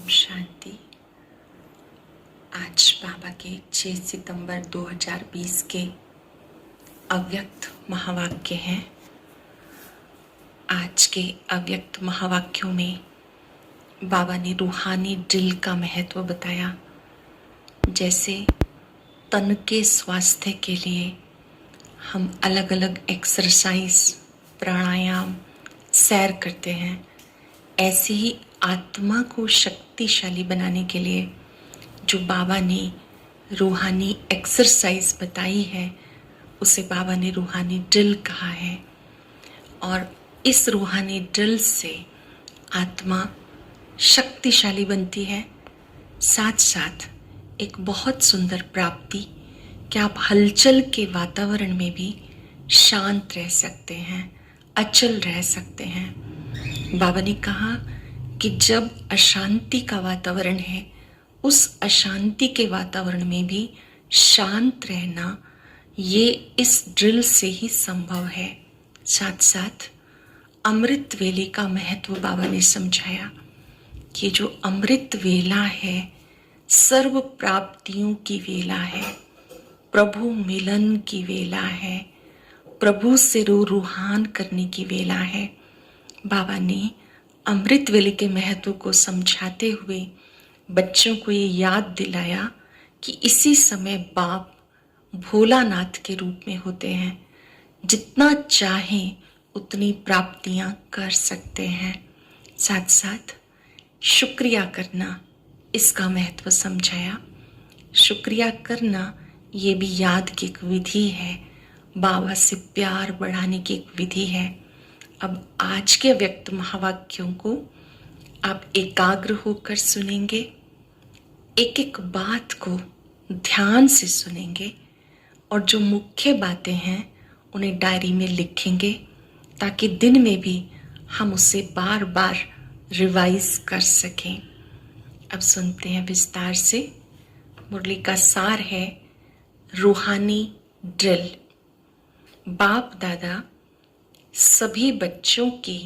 शांति। आज बाबा के 6 सितंबर 2020 के अव्यक्त महावाक्य हैं। आज के अव्यक्त महावाक्यों में बाबा ने रूहानी दिल का महत्व बताया। जैसे तन के स्वास्थ्य के लिए हम अलग अलग एक्सरसाइज, प्राणायाम, सैर करते हैं, ऐसे ही आत्मा को शक्तिशाली बनाने के लिए जो बाबा ने रूहानी एक्सरसाइज बताई है उसे बाबा ने रूहानी ड्रिल कहा है। और इस रूहानी ड्रिल से आत्मा शक्तिशाली बनती है। साथ साथ एक बहुत सुंदर प्राप्ति कि आप हलचल के वातावरण में भी शांत रह सकते हैं, अचल रह सकते हैं। बाबा ने कहा कि जब अशांति का वातावरण है, उस अशांति के वातावरण में भी शांत रहना ये इस ड्रिल से ही संभव है। साथ साथ अमृत वेले का महत्व बाबा ने समझाया कि जो अमृत वेला है सर्व प्राप्तियों की वेला है, प्रभु मिलन की वेला है, प्रभु से रूहान करने की वेला है। बाबा ने अमृत वेले के महत्व को समझाते हुए बच्चों को ये याद दिलाया कि इसी समय बाप भोलानाथ के रूप में होते हैं, जितना चाहें उतनी प्राप्तियां कर सकते हैं। साथ साथ शुक्रिया करना, इसका महत्व समझाया। शुक्रिया करना ये भी याद की एक विधि है, बाबा से प्यार बढ़ाने की एक विधि है। अब आज के व्यक्त महावाक्यों को आप एकाग्र होकर सुनेंगे, एक एक बात को ध्यान से सुनेंगे और जो मुख्य बातें हैं उन्हें डायरी में लिखेंगे ताकि दिन में भी हम उसे बार बार रिवाइज कर सकें। अब सुनते हैं विस्तार से। मुरली का सार है रूहानी ड्रिल। बाप दादा सभी बच्चों की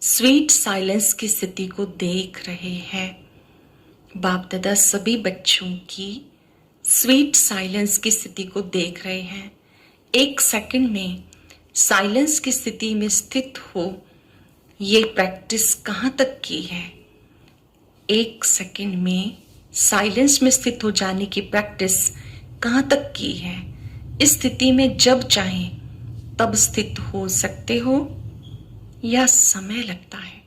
स्वीट साइलेंस की स्थिति को देख रहे हैं। बाप दादा सभी बच्चों की स्वीट साइलेंस की स्थिति को देख रहे हैं। एक सेकंड में साइलेंस की स्थिति में स्थित हो, ये प्रैक्टिस कहाँ तक की है? एक सेकंड में साइलेंस में स्थित हो जाने की प्रैक्टिस कहाँ तक की है? इस स्थिति में जब चाहें तब स्थित हो सकते हो या समय लगता है?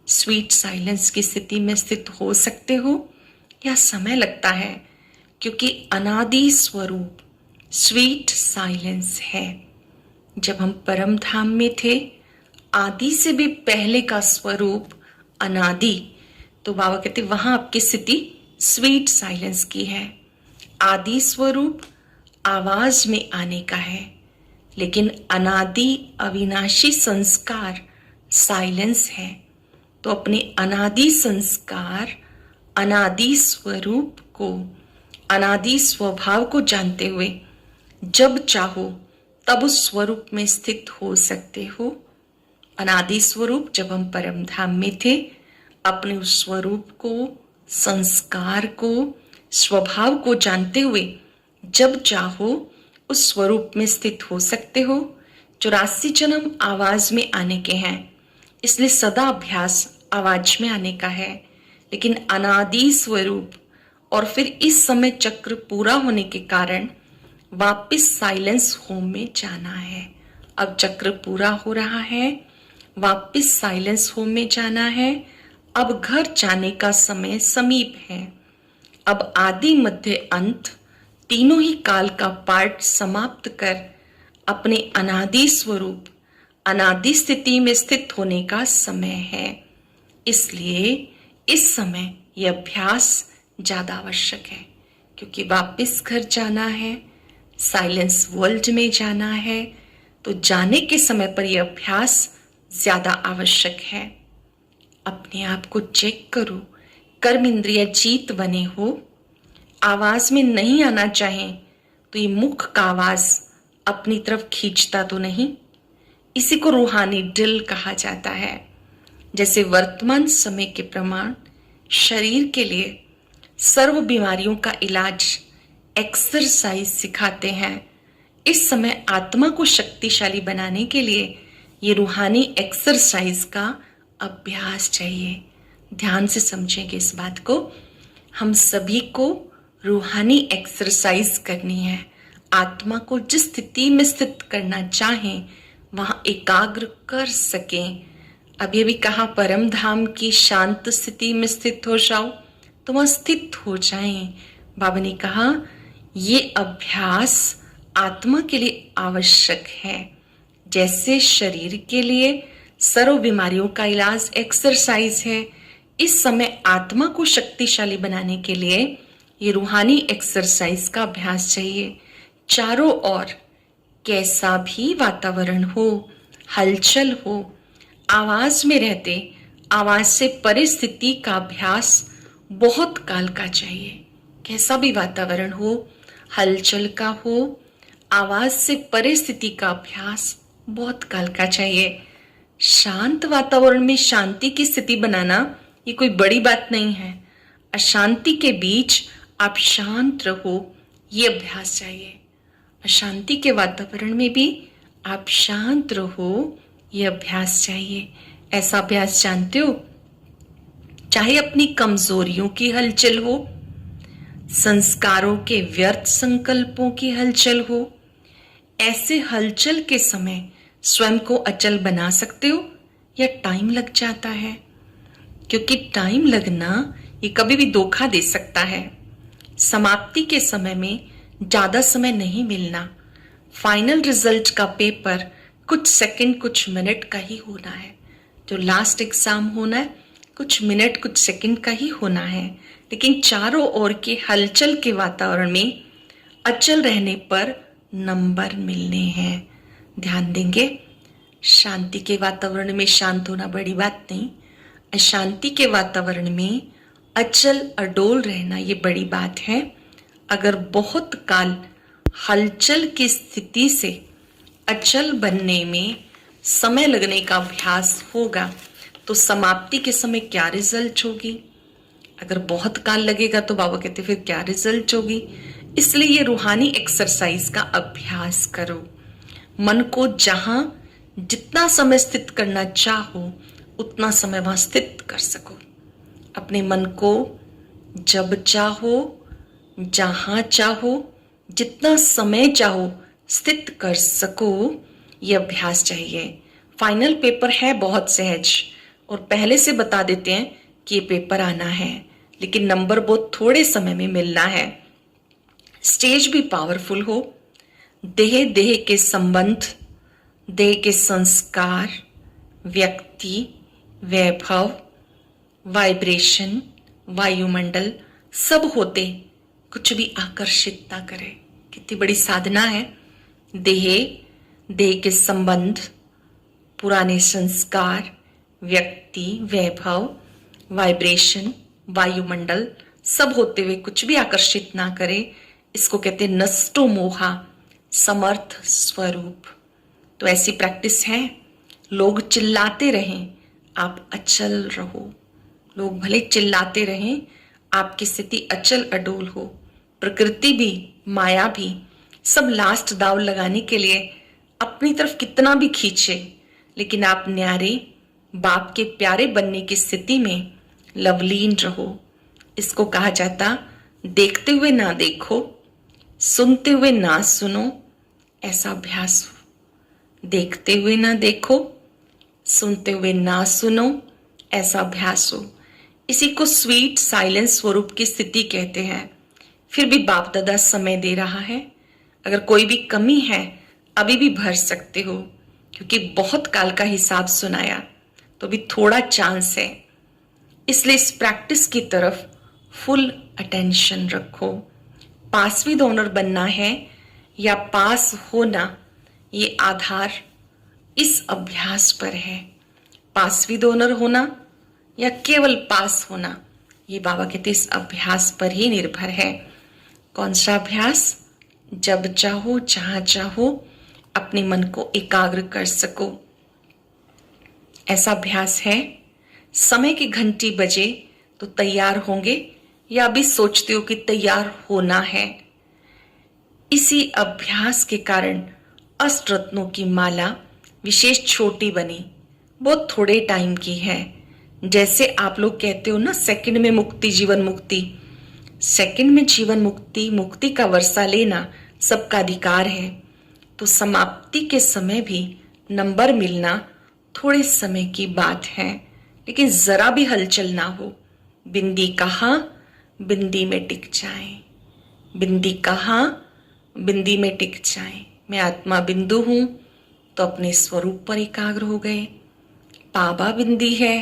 स्वीट साइलेंस की स्थिति में स्थित हो सकते हो या समय लगता है? क्योंकि अनादि स्वरूप स्वीट साइलेंस है। जब हम परम धाम में थे, आदि से भी पहले का स्वरूप अनादि, तो बाबा कहते वहां आपकी स्थिति स्वीट साइलेंस की है। आदि स्वरूप आवाज में आने का है, लेकिन अनादि अविनाशी संस्कार साइलेंस है। तो अपने अनादि संस्कार, अनादि स्वरूप को, अनादि स्वभाव को जानते हुए जब चाहो तब उस स्वरूप में स्थित हो सकते हो। अनादि स्वरूप जब हम परम धाम में थे, अपने उस स्वरूप को, संस्कार को, स्वभाव को जानते हुए जब चाहो उस स्वरूप में स्थित हो सकते हो। 84 जन्म आवाज में आने के हैं, इसलिए सदा अभ्यास आवाज में आने का है। लेकिन अनादि स्वरूप और फिर इस समय चक्र पूरा होने के कारण वापस साइलेंस होम में जाना है। अब चक्र पूरा हो रहा है, वापस साइलेंस होम में जाना है। अब घर जाने का समय समीप है। अब आदि, मध्य, अंत तीनों ही काल का पार्ट समाप्त कर अपने अनादि स्वरूप, अनादि स्थिति में स्थित होने का समय है। इसलिए इस समय यह अभ्यास ज्यादा आवश्यक है, क्योंकि वापस घर जाना है, साइलेंस वर्ल्ड में जाना है। तो जाने के समय पर यह अभ्यास ज्यादा आवश्यक है। अपने आप को चेक करो, कर्म इंद्रिय जीत बने हो, आवाज में नहीं आना चाहें तो ये मुख का आवाज अपनी तरफ खींचता तो नहीं? इसी को रूहानी ड्रिल कहा जाता है। जैसे वर्तमान समय के प्रमाण शरीर के लिए सर्व बीमारियों का इलाज एक्सरसाइज सिखाते हैं, इस समय आत्मा को शक्तिशाली बनाने के लिए ये रूहानी एक्सरसाइज का अभ्यास चाहिए। ध्यान से समझेंगे इस बात को। हम सभी को रूहानी एक्सरसाइज करनी है। आत्मा को जिस स्थिति में स्थित करना चाहें वहां एकाग्र कर सकें। अभी अभी कहा परम धाम की शांत स्थिति में स्थित हो जाओ, तो वहां स्थित हो जाएं। बाबा ने कहा ये अभ्यास आत्मा के लिए आवश्यक है। जैसे शरीर के लिए सर्व बीमारियों का इलाज एक्सरसाइज है, इस समय आत्मा को शक्तिशाली बनाने के लिए ये रूहानी एक्सरसाइज का अभ्यास चाहिए। चारों ओर कैसा भी वातावरण हो, हलचल हो, आवाज में रहते आवाज से परिस्थिति का अभ्यास बहुत काल का चाहिए। कैसा भी वातावरण हो, हलचल का हो, आवाज से परिस्थिति का अभ्यास बहुत काल का चाहिए। शांत वातावरण में शांति की स्थिति बनाना ये कोई बड़ी बात नहीं है। अशांति के बीच आप शांत रहो, ये अभ्यास चाहिए। अशांति के वातावरण में भी आप शांत रहो, ये अभ्यास चाहिए। ऐसा अभ्यास जानते हो, चाहे अपनी कमजोरियों की हलचल हो, संस्कारों के व्यर्थ संकल्पों की हलचल हो, ऐसे हलचल के समय स्वयं को अचल बना सकते हो या टाइम लग जाता है? क्योंकि टाइम लगना ये कभी भी धोखा दे सकता है। समाप्ति के समय में ज्यादा समय नहीं मिलना। फाइनल रिजल्ट का पेपर कुछ सेकंड कुछ मिनट का ही होना है। जो लास्ट एग्जाम होना है कुछ मिनट कुछ सेकंड का ही होना है। लेकिन चारों ओर के हलचल के वातावरण में अचल रहने पर नंबर मिलने हैं। ध्यान देंगे, शांति के वातावरण में शांत होना बड़ी बात नहीं, अशांति के वातावरण में अचल अडोल रहना ये बड़ी बात है। अगर बहुत काल हलचल की स्थिति से अचल बनने में समय लगने का अभ्यास होगा तो समाप्ति के समय क्या रिजल्ट होगी? अगर बहुत काल लगेगा तो बाबा कहते फिर क्या रिजल्ट होगी? इसलिए ये रूहानी एक्सरसाइज का अभ्यास करो। मन को जहां जितना समय स्थित करना चाहो उतना समय वहां स्थित कर सको। अपने मन को जब चाहो, जहां चाहो, जितना समय चाहो स्थित कर सको, ये अभ्यास चाहिए। फाइनल पेपर है बहुत सहज और पहले से बता देते हैं कि ये पेपर आना है, लेकिन नंबर बहुत थोड़े समय में मिलना है। स्टेज भी पावरफुल हो, देह देह के संबंध, देह के संस्कार, व्यक्ति, वैभव, वाइब्रेशन, वायुमंडल सब होते कुछ भी आकर्षित ना करे। कितनी बड़ी साधना है। देह के संबंध, पुराने संस्कार, व्यक्ति, वैभव, वाइब्रेशन, वायुमंडल सब होते हुए कुछ भी आकर्षित ना करे, इसको कहते हैं नष्टो मोहा समर्थ स्वरूप। तो ऐसी प्रैक्टिस है। लोग चिल्लाते रहें, आप अचल रहो। लोग भले चिल्लाते रहें, आपकी स्थिति अचल अडोल हो। प्रकृति भी, माया भी सब लास्ट दाव लगाने के लिए अपनी तरफ कितना भी खींचे, लेकिन आप न्यारे बाप के प्यारे बनने की स्थिति में लवलीन रहो। इसको कहा जाता देखते हुए ना देखो, सुनते हुए ना सुनो, ऐसा अभ्यास हो। देखते हुए ना देखो, सुनते हुए ना सुनो, ऐसा अभ्यास हो। इसी को स्वीट साइलेंस स्वरूप की स्थिति कहते हैं। फिर भी बाप दादा समय दे रहा है। अगर कोई भी कमी है अभी भी भर सकते हो, क्योंकि बहुत काल का हिसाब सुनाया तो भी थोड़ा चांस है। इसलिए इस प्रैक्टिस की तरफ फुल अटेंशन रखो। पासवी डोनर बनना है या पास होना, ये आधार इस अभ्यास पर है। पासवी डोनर होना या केवल पास होना, ये बाबा कहते इस अभ्यास पर ही निर्भर है। कौन सा अभ्यास? जब चाहो, जहां चाहो अपने मन को एकाग्र कर सको, ऐसा अभ्यास है। समय की घंटी बजे तो तैयार होंगे या अभी सोचते हो कि तैयार होना है? इसी अभ्यास के कारण अष्टरत्नों की माला विशेष छोटी बनी, बहुत थोड़े टाइम की है। जैसे आप लोग कहते हो ना, सेकंड में मुक्ति जीवन मुक्ति, सेकंड में जीवन मुक्ति, मुक्ति का वर्षा लेना सबका अधिकार है। तो समाप्ति के समय भी नंबर मिलना थोड़े समय की बात है, लेकिन जरा भी हलचल ना हो। बिंदी कहाँ, बिंदी में टिक जाए, बिंदी कहाँ, बिंदी में टिक जाए। मैं आत्मा बिंदु हूं तो अपने स्वरूप पर एकाग्र हो गए। बाबा बिंदी है,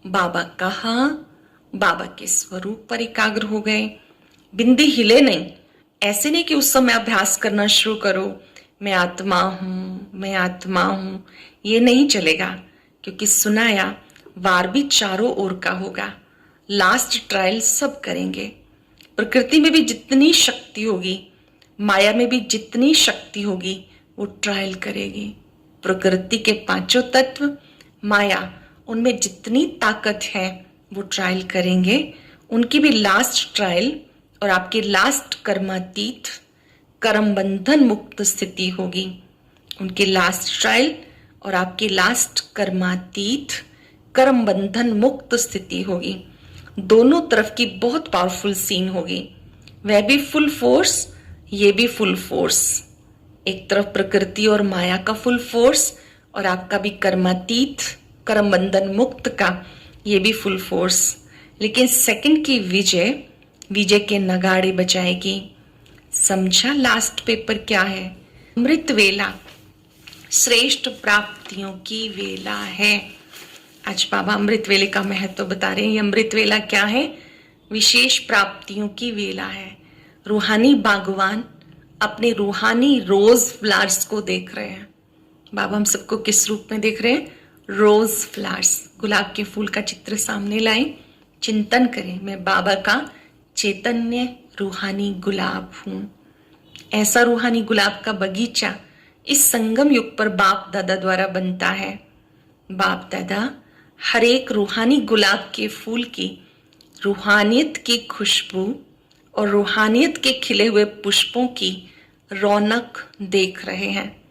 बाबा कहाँ, बाबा के स्वरूप पर एकाग्र हो गए। बिंदी हिले नहीं, ऐसे नहीं कि उस समय अभ्यास करना शुरू करो, मैं आत्मा हूं, मैं आत्मा हूं, ये नहीं चलेगा। क्योंकि सुनाया वार भी चारों ओर का होगा। लास्ट ट्रायल सब करेंगे। प्रकृति में भी जितनी शक्ति होगी, माया में भी जितनी शक्ति होगी, वो ट्रायल करेगी। प्रकृति के पांचों तत्व, माया, उनमें जितनी ताकत है वो ट्रायल करेंगे। उनकी भी लास्ट ट्रायल और आपके लास्ट कर्मातीत, कर्म बंधन मुक्त स्थिति होगी। उनके लास्ट ट्रायल और आपकी लास्ट कर्मातीत, कर्म बंधन मुक्त स्थिति होगी। दोनों तरफ की बहुत पावरफुल सीन होगी। वह भी फुल फोर्स, ये भी फुल फोर्स। एक तरफ प्रकृति और माया का फुल फोर्स और आपका भी कर्मातीत, कर्म बंधन मुक्त का ये भी फुल फोर्स। लेकिन सेकंड की विजय, विजय के नगाड़े बजाएगी। समझा लास्ट पेपर क्या है? अमृत वेला श्रेष्ठ प्राप्तियों की वेला है। आज बाबा अमृत वेले का महत्व बता रहे हैं। ये अमृत वेला क्या है? विशेष प्राप्तियों की वेला है। रूहानी बागवान अपने रूहानी रोज फ्लावर्स को देख रहे हैं। बाबा हम सबको किस रूप में देख रहे हैं? रोज फ्लावर्स, गुलाब के फूल का चित्र सामने लाएं, चिंतन करें, मैं बाबा का चैतन्य रूहानी गुलाब हूं। ऐसा रूहानी गुलाब का बगीचा इस संगम युग पर बाप दादा द्वारा बनता है। बाप दादा हर एक रूहानी गुलाब के फूल की रूहानियत की खुशबू और रूहानियत के खिले हुए पुष्पों की रौनक देख रहे हैं।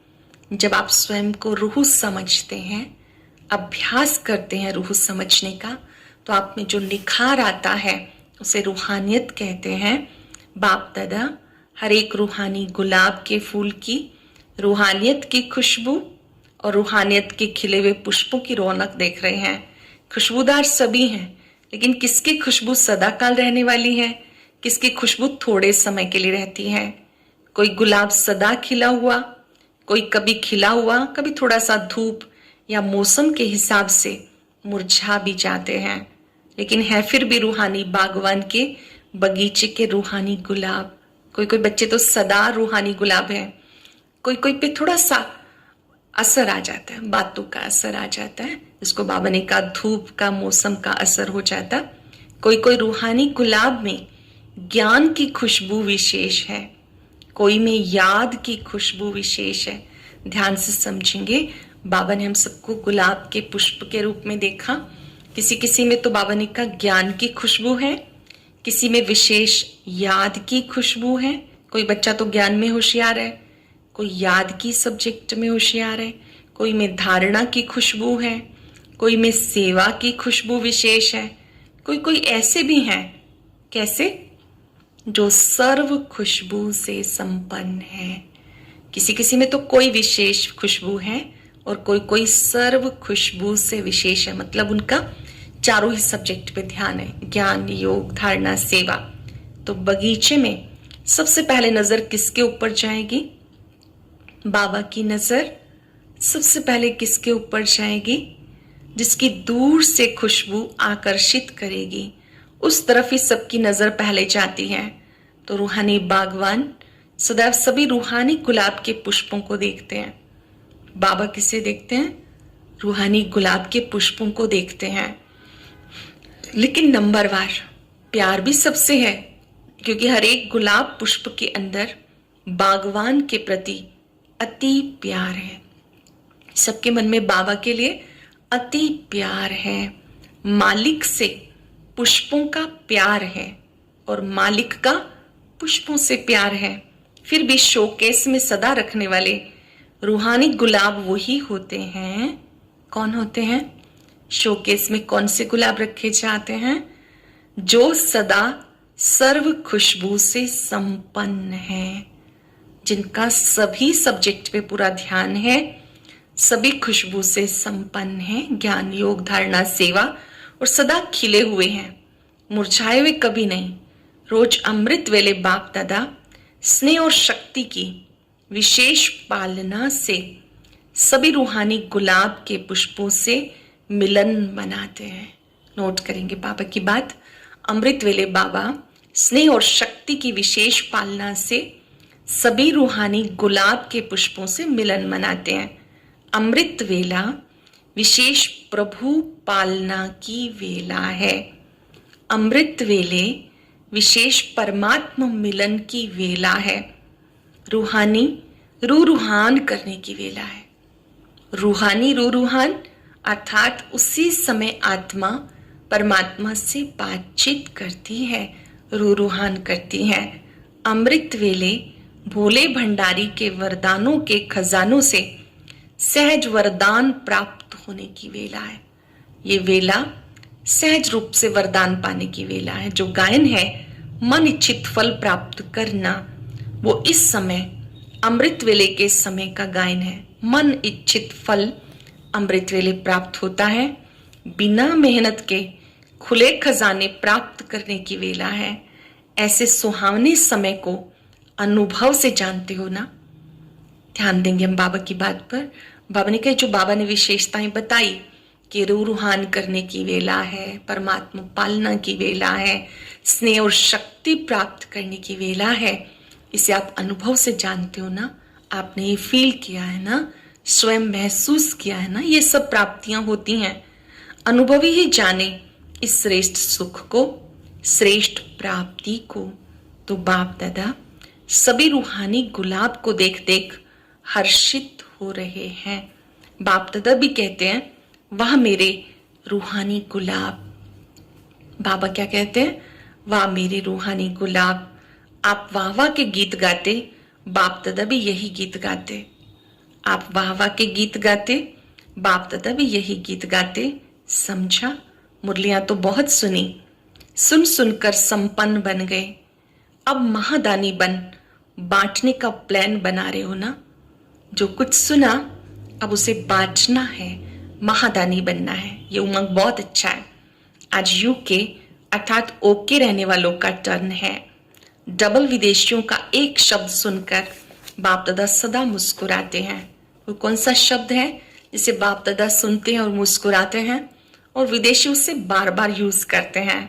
जब आप स्वयं को रूह समझते हैं, अभ्यास करते हैं रूह समझने का, तो आप में जो निखार आता है उसे रूहानियत कहते हैं। बाप दादा हर एक रूहानी गुलाब के फूल की रूहानियत की खुशबू और रूहानियत के खिले हुए पुष्पों की रौनक देख रहे हैं। खुशबूदार सभी हैं, लेकिन किसकी खुशबू सदाकाल रहने वाली है, किसकी खुशबू थोड़े समय के लिए रहती है। कोई गुलाब सदा खिला हुआ, कोई कभी खिला हुआ, कभी थोड़ा सा धूप या मौसम के हिसाब से मुरझा भी जाते हैं, लेकिन है फिर भी रूहानी बागवान के बगीचे के रूहानी गुलाब। कोई कोई बच्चे तो सदा रूहानी गुलाब है, कोई कोई पे थोड़ा सा असर आ जाता है, बातों का असर आ जाता है, जिसको बाबा ने कहा धूप का मौसम का असर हो जाता। कोई कोई रूहानी गुलाब में ज्ञान की खुशबू विशेष है, कोई में याद की खुशबू विशेष है। ध्यान से समझेंगे, बाबा ने हम सबको गुलाब के पुष्प के रूप में देखा। किसी किसी में तो बाबा ने कहा ज्ञान की खुशबू है, किसी में विशेष याद की खुशबू है। कोई बच्चा तो ज्ञान में होशियार है, कोई याद की सब्जेक्ट में होशियार है, कोई में धारणा की खुशबू है, कोई में सेवा की खुशबू विशेष है। कोई कोई ऐसे भी हैं, कैसे, जो सर्व खुशबू से संपन्न है। किसी किसी में तो कोई विशेष खुशबू है और कोई कोई सर्व खुशबू से विशेष है, मतलब उनका चारों ही सब्जेक्ट पे ध्यान है, ज्ञान, योग, धारणा, सेवा। तो बगीचे में सबसे पहले नजर किसके ऊपर जाएगी? बाबा की नजर सबसे पहले किसके ऊपर जाएगी? जिसकी दूर से खुशबू आकर्षित करेगी, उस तरफ ही सबकी नजर पहले जाती है। तो रूहानी बागवान सदैव सभी रूहानी गुलाब के पुष्पों को देखते हैं। बाबा किसे देखते हैं? रूहानी गुलाब के पुष्पों को देखते हैं। लेकिन नंबरवार प्यार भी सबसे है, क्योंकि हर एक गुलाब पुष्प के अंदर बागवान के प्रति अति प्यार है। सबके मन में बाबा के लिए अति प्यार है। मालिक से पुष्पों का प्यार है और मालिक का पुष्पों से प्यार है। फिर भी शोकेस में सदा रखने वाले रूहानी गुलाब वही होते हैं। कौन होते हैं? शोकेस में कौन से गुलाब रखे जाते हैं? जो सदा सर्व खुशबू से संपन्न है, जिनका सभी सब्जेक्ट पे पूरा ध्यान है, सभी खुशबू से संपन्न है, ज्ञान योग धारणा सेवा और सदा खिले हुए हैं, मुरझाए हुए कभी नहीं। रोज अमृत वेले बाप दादा स्नेह और शक्ति की विशेष पालना से सभी रूहानी गुलाब के पुष्पों से मिलन मनाते हैं। नोट करेंगे बाबा की बात। अमृत वेले बाबा स्नेह और शक्ति की विशेष पालना से सभी रूहानी गुलाब के पुष्पों से मिलन मनाते हैं। अमृत वेला विशेष प्रभु पालना की वेला है। अमृत वेले विशेष परमात्मा मिलन की वेला है। रूहानी रूहान करने की वेला है। रूहानी रूहान अर्थात उसी समय आत्मा परमात्मा से बातचीत करती है, रूहान करती है। अमृत वेले भोले भंडारी के वरदानों के खजानों से सहज वरदान प्राप्त होने की वेला है। ये वेला सहज रूप से वरदान पाने की वेला है। जो गायन है मन इच्छित फल प्राप्त करना, वो इस समय अमृत वेले के समय का गायन है। मन इच्छित फल अमृत वेले प्राप्त होता है। बिना मेहनत के खुले खजाने प्राप्त करने की वेला है। ऐसे सुहावने समय को अनुभव से जानते हो ना। ध्यान देंगे हम बाबा की बात पर। बाबा ने कहा जो बाबा ने विशेषताएं बताई कि रूहान करने की वेला है, परमात्मा पालना की वेला है, स्नेह और शक्ति प्राप्त करने की वेला है, इसे आप अनुभव से जानते हो ना। आपने ये फील किया है ना, स्वयं महसूस किया है ना। ये सब प्राप्तियां होती हैं। अनुभवी ही जाने इस श्रेष्ठ सुख को, श्रेष्ठ प्राप्ति को। तो बाप दादा सभी रूहानी गुलाब को देख देख हर्षित हो रहे हैं। बाप दादा भी कहते हैं वाह मेरे रूहानी गुलाब। बाबा क्या कहते हैं? वाह मेरे रूहानी गुलाब। आप वाह वाह के गीत गाते, बाप दादा भी यही गीत गाते। आप वाह वाह के गीत गाते, बाप दादा भी यही गीत गाते। समझा? मुरलियां तो बहुत सुनी, सुन सुनकर संपन्न बन गए। अब महादानी बन बांटने का प्लान बना रहे हो ना। जो कुछ सुना अब उसे बांटना है, महादानी बनना है। ये उमंग बहुत अच्छा है। आज यूके अर्थात ओके रहने वालों का टर्न है। डबल विदेशियों का एक शब्द सुनकर बाप दादा सदा मुस्कुराते हैं। वो कौन सा शब्द है जिसे बाप दादा सुनते हैं और मुस्कुराते हैं और विदेशी उसे बार बार यूज करते हैं?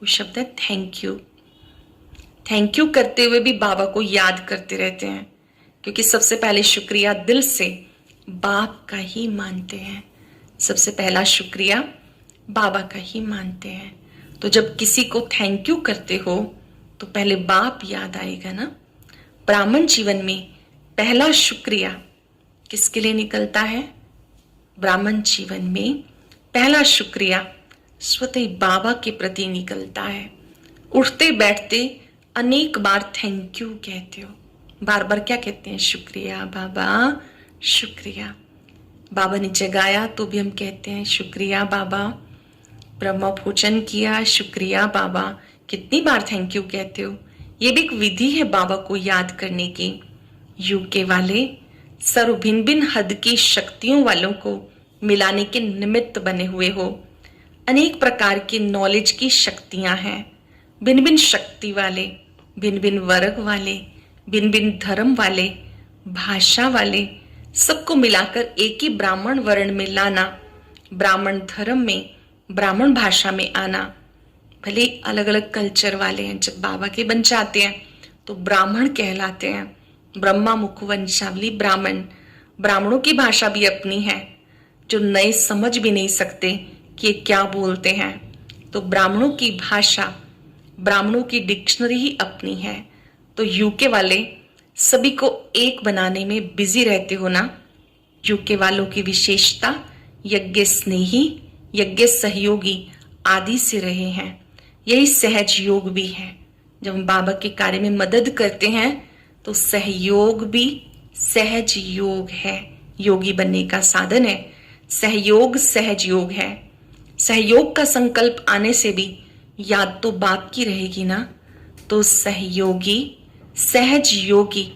वो शब्द है थैंक यू। थैंक यू करते हुए भी बाबा को याद करते रहते हैं, क्योंकि सबसे पहले शुक्रिया दिल से बाप का ही मानते हैं। सबसे पहला शुक्रिया बाबा का ही मानते हैं। तो जब किसी को थैंक यू करते हो तो पहले बाप याद आएगा ना। ब्राह्मण जीवन में पहला शुक्रिया किसके लिए निकलता है? ब्राह्मण जीवन में पहला शुक्रिया स्वतः बाबा के प्रति निकलता है। उठते बैठते अनेक बार थैंक यू कहते हो। बार बार क्या कहते हैं? शुक्रिया बाबा, शुक्रिया। बाबा ने जगाया तो भी हम कहते हैं शुक्रिया बाबा। ब्रह्म भोजन किया, शुक्रिया बाबा। कितनी बार थैंक यू कहते हो? ये भी एक विधि है बाबा को याद करने की। यूके वाले सर्व भिन्न भिन्न हद की शक्तियों वालों को मिलाने के निमित्त बने हुए हो। अनेक प्रकार की नॉलेज की शक्तियां हैं। भिन्न भिन्न शक्ति वाले, भिन्न भिन्न वर्ग वाले, भिन्न भिन्न धर्म वाले, भाषा वाले, सबको मिलाकर एक ही ब्राह्मण वर्ण में लाना, ब्राह्मण धर्म में, ब्राह्मण भाषा में आना। भले अलग अलग कल्चर वाले हैं, जब बाबा के बन जाते हैं तो ब्राह्मण कहलाते हैं। ब्रह्मा मुख वंशावली ब्राह्मण। ब्राह्मणों की भाषा भी अपनी है, जो नए समझ भी नहीं सकते कि ये क्या बोलते हैं। तो ब्राह्मणों की भाषा, ब्राह्मणों की डिक्शनरी ही अपनी है। तो यूके वाले सभी को एक बनाने में बिजी रहते हो ना। यूके वालों की विशेषता यज्ञ स्नेही, यज्ञ सहयोगी, आदि से रहे हैं। यही सहज योग भी है। जब हम बाबा के कार्य में मदद करते हैं तो सहयोग भी सहज योग है, योगी बनने का साधन है। सहयोग सहज योग है। सहयोग का संकल्प आने से भी याद तो बाप की रहेगी ना, तो सहयोगी सहज योगी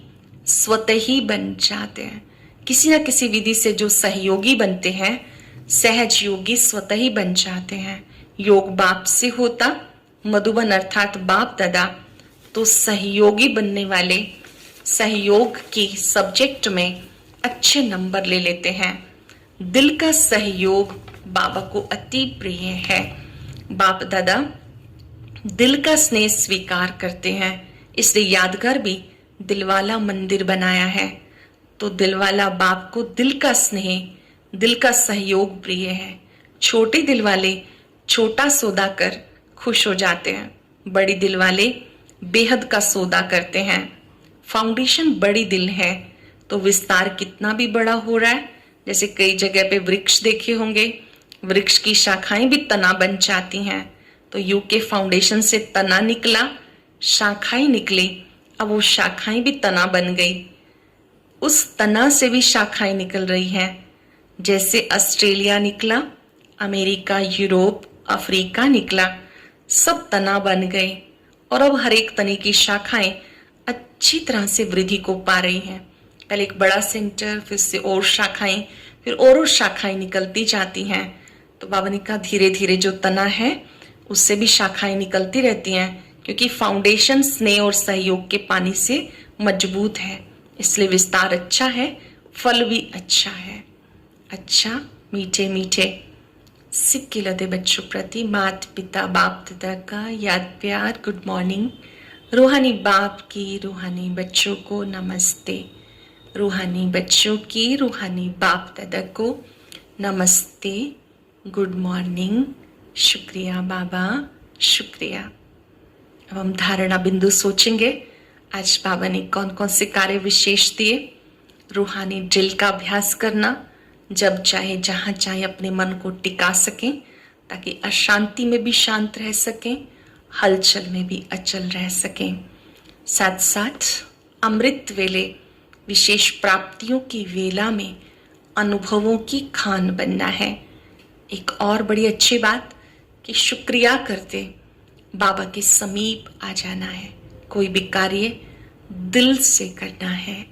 स्वतः ही बन जाते हैं। किसी ना किसी विधि से जो सहयोगी बनते हैं सहज योगी स्वतः ही बन जाते हैं। योग बाप से होता, मधुबन अर्थात बाप दादा, तो सहयोगी बनने वाले सहयोग की सब्जेक्ट में अच्छे नंबर ले लेते हैं। दिल का सहयोग बाबा को अति प्रिय है। बाप दादा दिल का स्नेह स्वीकार करते हैं, इसलिए यादगार भी दिलवाला मंदिर बनाया है। तो दिलवाला बाप को दिल का स्नेह, दिल का सहयोग प्रिय है। छोटे दिल वाले छोटा सौदा कर खुश हो जाते हैं, बड़ी दिल वाले बेहद का सौदा करते हैं। फाउंडेशन बड़ी दिल है तो विस्तार कितना भी बड़ा हो रहा है। जैसे कई जगह पे वृक्ष देखे होंगे, वृक्ष की शाखाएं भी तना बन जाती हैं। तो यू के फाउंडेशन से तना निकला, शाखाएं निकली, अब वो शाखाएं भी तना बन गई, उस तना से भी शाखाएं निकल रही हैं। जैसे ऑस्ट्रेलिया निकला, अमेरिका, यूरोप, अफ्रीका निकला, सब तना बन गए और अब हर एक तने की शाखाएं अच्छी तरह से वृद्धि को पा रही हैं। पहले एक बड़ा सेंटर, फिर से और शाखाएं, फिर और शाखाएं निकलती जाती हैं। तो बाबा ने कहा धीरे धीरे जो तना है उससे भी शाखाएं निकलती रहती हैं, क्योंकि फाउंडेशन स्नेह और सहयोग के पानी से मजबूत है, इसलिए विस्तार अच्छा है, फल भी अच्छा है। अच्छा मीठे मीठे सिक्के लदे बच्चों प्रति माता पिता बाप दादा का याद प्यार गुड मॉर्निंग। रूहानी बाप की रूहानी बच्चों को नमस्ते। रूहानी बच्चों की रूहानी बाप दादा को नमस्ते, गुड मॉर्निंग, शुक्रिया बाबा, शुक्रिया। अब हम धारणा बिंदु सोचेंगे, आज बाबा ने कौन कौन से कार्य विशेष दिए। रूहानी ड्रिल का अभ्यास करना, जब चाहे जहां चाहे अपने मन को टिका सकें, ताकि अशांति में भी शांत रह सकें, हलचल में भी अचल रह सकें। साथ साथ अमृत वेले विशेष प्राप्तियों की वेला में अनुभवों की खान बनना है। एक और बड़ी अच्छी बात कि शुक्रिया करते बाबा के समीप आ जाना है। कोई भी कार्य दिल से करना है।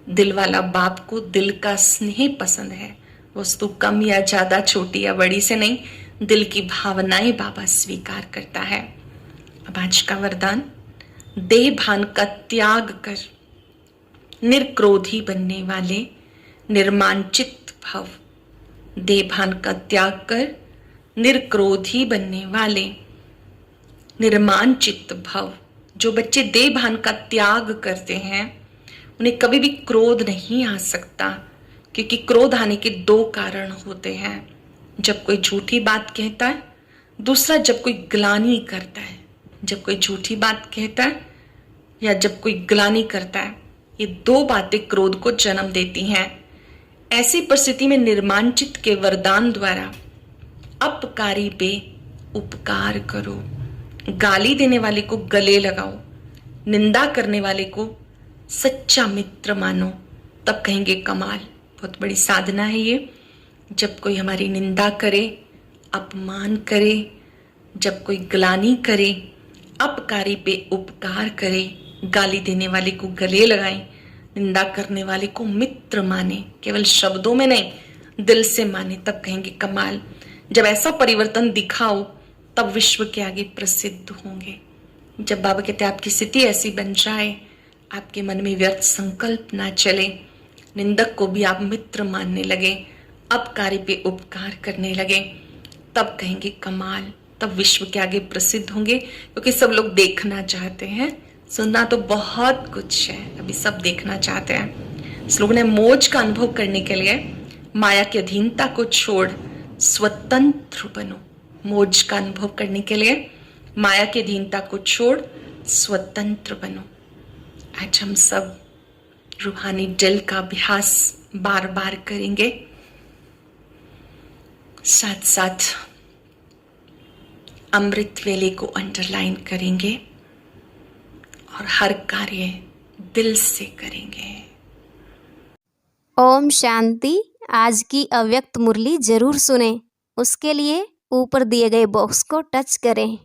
दिल वाला बाप को दिल का स्नेह पसंद है। वस्तु कम या ज्यादा, छोटी या बड़ी से नहीं, दिल की भावनाएं बाबा स्वीकार करता है। अब आज का वरदान, देह भान का त्याग कर निर्क्रोधी बनने वाले निर्मांचित भव। देह भान का त्याग कर निर्क्रोधी बनने वाले निर्मांचित भव। जो बच्चे देह भान का त्याग करते हैं उन्हें कभी भी क्रोध नहीं आ सकता, क्योंकि क्रोध आने के दो कारण होते हैं। जब कोई झूठी बात कहता है, दूसरा जब कोई ग्लानि करता है। जब कोई झूठी बात कहता है या जब कोई ग्लानि करता है, ये दो बातें क्रोध को जन्म देती हैं। ऐसी परिस्थिति में निर्मांचित के वरदान द्वारा अपकारी पे उपकार करो। गाली देने वाले को गले लगाओ, निंदा करने वाले को सच्चा मित्र मानो, तब कहेंगे कमाल। बहुत बड़ी साधना है ये। जब कोई हमारी निंदा करे, अपमान करे, जब कोई ग्लानि करे, अपकारी पे उपकार करे, गाली देने वाले को गले लगाएं, निंदा करने वाले को मित्र माने, केवल शब्दों में नहीं दिल से माने, तब कहेंगे कमाल। जब ऐसा परिवर्तन दिखाओ तब विश्व के आगे प्रसिद्ध होंगे। जब बाबा कहते आपकी स्थिति ऐसी बन जाए, आपके मन में व्यर्थ संकल्प ना चले, निंदक को भी आप मित्र मानने लगे, अपकारी पे उपकार करने लगे, तब कहेंगे कमाल। तब विश्व के आगे प्रसिद्ध होंगे, क्योंकि सब लोग देखना चाहते हैं। सुनना तो बहुत कुछ है, अभी सब देखना चाहते हैं। इस लोगों ने मौज का अनुभव करने के लिए माया की अधीनता को छोड़ स्वतंत्र बनो। मौज का अनुभव करने के लिए माया की अधीनता को छोड़ स्वतंत्र बनो। आज हम सब रूहानी दिल का अभ्यास बार बार करेंगे। साथ साथ अमृत वेले को अंडरलाइन करेंगे और हर कार्य दिल से करेंगे। ओम शांति। आज की अव्यक्त मुरली जरूर सुने। उसके लिए ऊपर दिए गए बॉक्स को टच करें।